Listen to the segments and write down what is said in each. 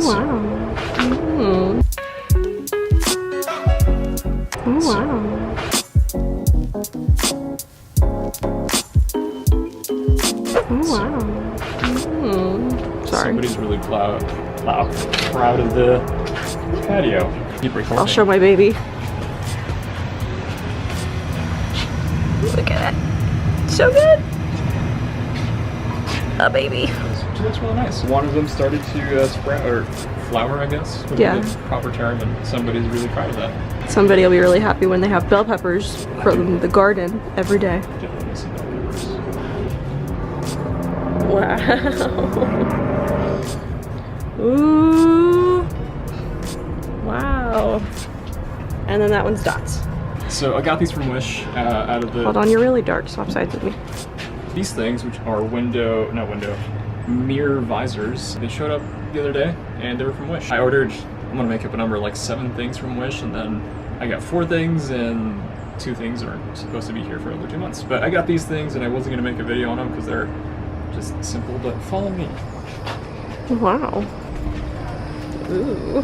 wow. Oh, wow. Oh, wow. Sorry. Somebody's really proud of the patio. Keep recording. I'll show my baby. Look at it. So good. A baby. She looks really nice. One of them started to sprout, or flower, I guess. Would be the proper term, and somebody's really proud of that. Somebody will be really happy when they have bell peppers from the garden every day. Definitely some bell peppers. Wow. Ooh. Wow. And then that one's dots. So I got these from Wish out of the... Hold on, you're really dark. Swap sides with me. These things, which are mirror visors, they showed up the other day and they were from Wish. I ordered, I'm gonna make up a number, like 7 things from Wish, and then I got 4 things and 2 things are supposed to be here for another 2 months. But I got these things and I wasn't gonna make a video on them because they're just simple, but follow me. Wow. Ooh.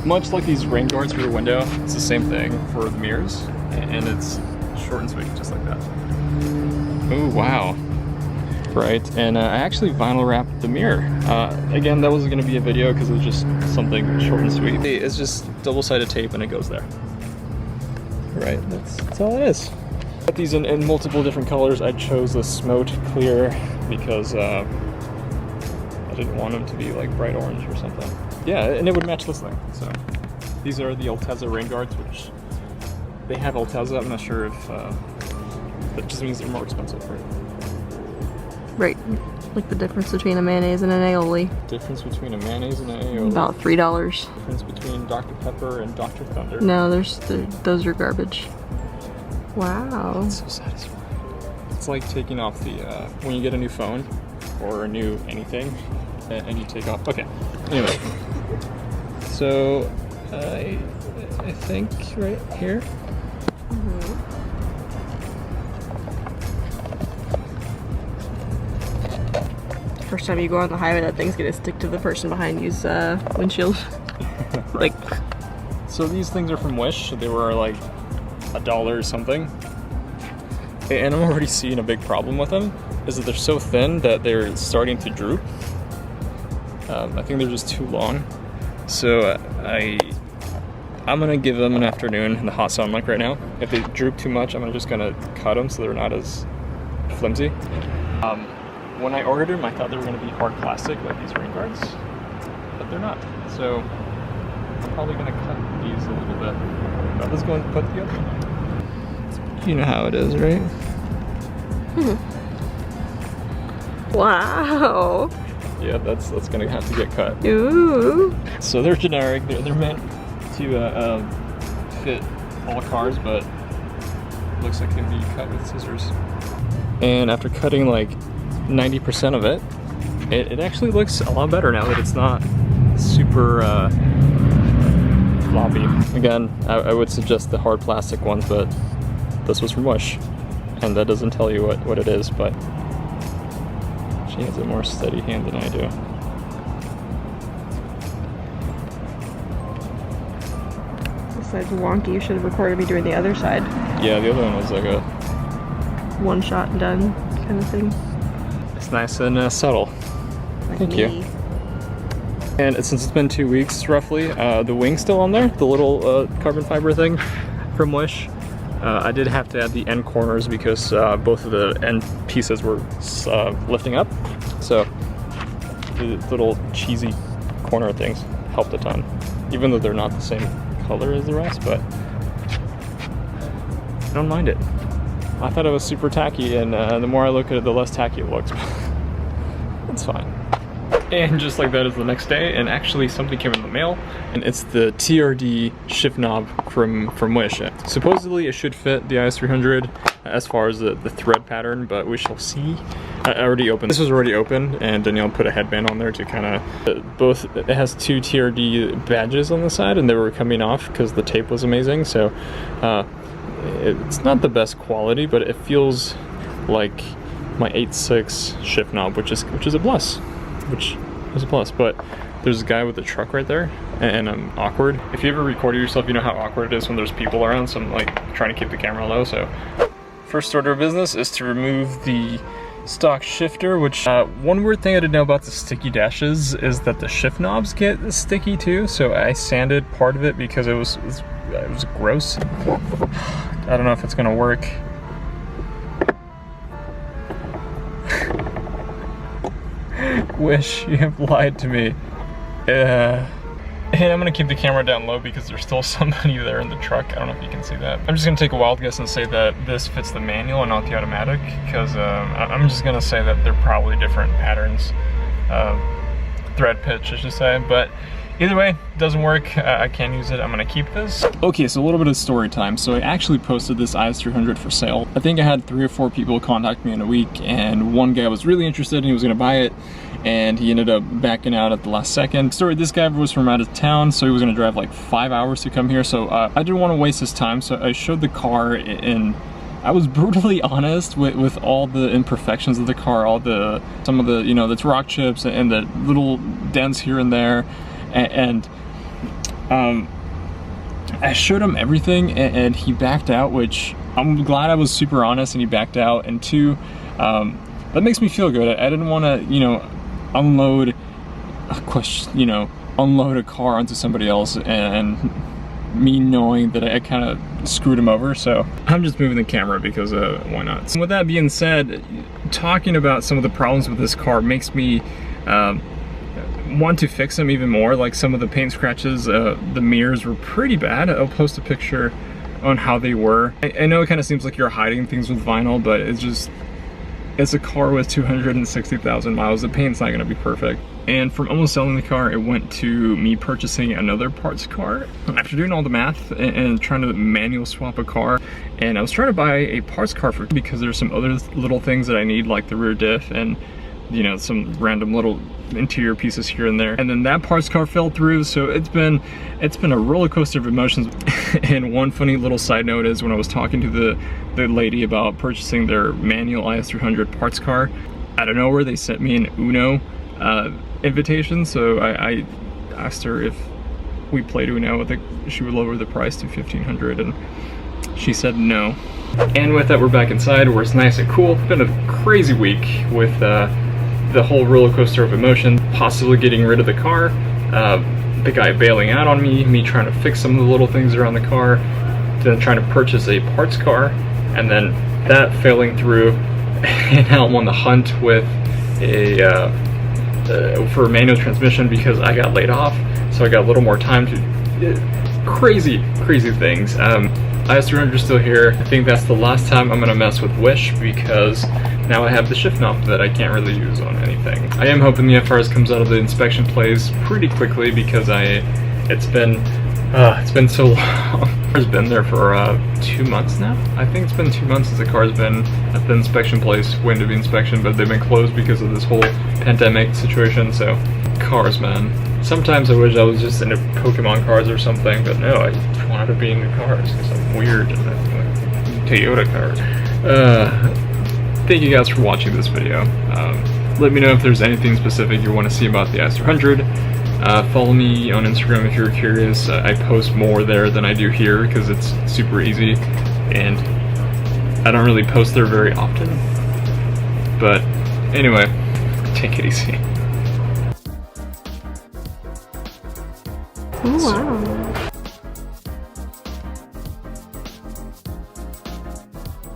Much like these rain guards for your window, it's the same thing for the mirrors, and it's short and sweet, just like that. Oh, wow. Right, and I actually vinyl wrapped the mirror. Again, that wasn't going to be a video because it was just something short and sweet. It's just double-sided tape and it goes there. Right, that's all it is. Got these in multiple different colors. I chose the Smote Clear because I didn't want them to be like bright orange or something. Yeah, and it would match this thing. So these are the Altezza rain guards, which they have Altezza. I'm not sure if that just means they're more expensive, right? Right, like the difference between a mayonnaise and an aioli. Difference between a mayonnaise and an aioli. About $3. Difference between Dr. Pepper and Dr. Thunder. No, those are garbage. Wow. It's so satisfying. It's like taking off the when you get a new phone or a new anything, and you take off. Okay. Anyway, so I think right here. First time you go on the highway, that thing's gonna stick to the person behind you's windshield. Right. Like. So these things are from Wish. They were like $1 or something. And I'm already seeing a big problem with them, is that they're so thin that they're starting to droop. I think they're just too long. So I'm gonna give them an afternoon in the hot sun like right now. If they droop too much, I'm just gonna cut them so they're not as flimsy. When I ordered them, I thought they were gonna be hard plastic like these rain guards, but they're not. So I'm probably gonna cut these a little bit. But let's go and put the other one on. You know how it is, right? Wow. Yeah, that's gonna have to get cut. Ooh. So they're generic. They're meant to fit all cars, but looks like they can be cut with scissors. And after cutting like 90% of it, it actually looks a lot better now that it's not super floppy. Again, I would suggest the hard plastic ones, but this was from Wish, and that doesn't tell you what it is, but she has a more steady hand than I do. This side's wonky. You should have recorded me doing the other side. Yeah, the other one was like a one shot and done kind of thing. It's nice and subtle. Like Thank me. you. And since it's been 2 weeks roughly, the wing's still on there, the little carbon fiber thing from Wish. I did have to add the end corners because both of the end pieces were lifting up. So the little cheesy corner things helped a ton, even though they're not the same color as the rest, but I don't mind it. I thought it was super tacky, and the more I look at it, the less tacky it looks. It's fine. And just like that is the next day, and actually something came in the mail, and it's the TRD shift knob from Wish. Supposedly it should fit the IS300 as far as the thread pattern, but we shall see. I already opened. This was already open, and Danielle put a headband on there to kind of both. It has 2 TRD badges on the side, and they were coming off because the tape was amazing. So it's not the best quality, but it feels like my 8.6 shift knob, which is a plus. Which was a plus. But there's a guy with a truck right there, and I'm awkward. If you ever recorded yourself, you know how awkward it is when there's people around, so I'm like trying to keep the camera low. So first order of business is to remove the stock shifter, which one weird thing I didn't know about the sticky dashes is that the shift knobs get sticky too, so I sanded part of it because it was gross. I don't know if it's gonna work. Wish, you have lied to me. And I'm gonna keep the camera down low because there's still somebody there in the truck. I don't know if you can see that. I'm just gonna take a wild guess and say that this fits the manual and not the automatic, because I'm just gonna say that they're probably different patterns. Thread pitch, I should say, but either way, it doesn't work. I can't use it. I'm gonna keep this. Okay, so a little bit of story time. So I actually posted this IS300 for sale. I think I had 3 or 4 people contact me in a week, and one guy was really interested and he was gonna buy it, and he ended up backing out at the last second. Story, this guy was from out of town, so he was gonna drive like 5 hours to come here, so I didn't want to waste his time, so I showed the car, and I was brutally honest with all the imperfections of the car, some of the, you know, the rock chips and the little dents here and there, and I showed him everything, and he backed out, which I'm glad I was super honest and he backed out. And 2, that makes me feel good. I didn't want to, you know, unload a car onto somebody else and me knowing that I kind of screwed him over. So I'm just moving the camera because why not? So with that being said, talking about some of the problems with this car makes me want to fix them even more. Like some of the paint scratches, the mirrors were pretty bad. I'll post a picture on how they were. I know it kind of seems like you're hiding things with vinyl, but it's a car with 260,000 miles. The paint's not gonna be perfect. And from almost selling the car, it went to me purchasing another parts car. After doing all the math and trying to manual swap a car, and I was trying to buy a parts car because there's some other little things that I need, like the rear diff and, you know, some random little interior pieces here and there. And then that parts car fell through, so it's been a roller coaster of emotions. And one funny little side note is when I was talking to the lady about purchasing their manual IS300 parts car, out of nowhere they sent me an Uno invitation. So I asked her if we played Uno, she would lower the price to $1,500, and she said no. And with that, we're back inside where it's nice and cool. It's been a crazy week with the whole roller coaster of emotion, possibly getting rid of the car, the guy bailing out on me trying to fix some of the little things around the car, then trying to purchase a parts car, and then that failing through, and now I'm on the hunt with for a manual transmission because I got laid off, so I got a little more time to crazy things. IS300 is still here. I think that's the last time I'm gonna mess with Wish because now I have the shift knob that I can't really use on anything. I am hoping the FRS comes out of the inspection place pretty quickly because it's been so long. It's been there for 2 months now. I think it's been 2 months since the car's been at the inspection place, waiting to be inspection, but they've been closed because of this whole pandemic situation. So cars, man. Sometimes I wish I was just into Pokemon cars or something, but no, I wanted to be into cars because I'm weird and like Toyota car. Thank you guys for watching this video. Let me know if there's anything specific you want to see about the IS300. Follow me on Instagram if you're curious. I post more there than I do here because it's super easy, and I don't really post there very often. But anyway, take it easy. Oh, wow.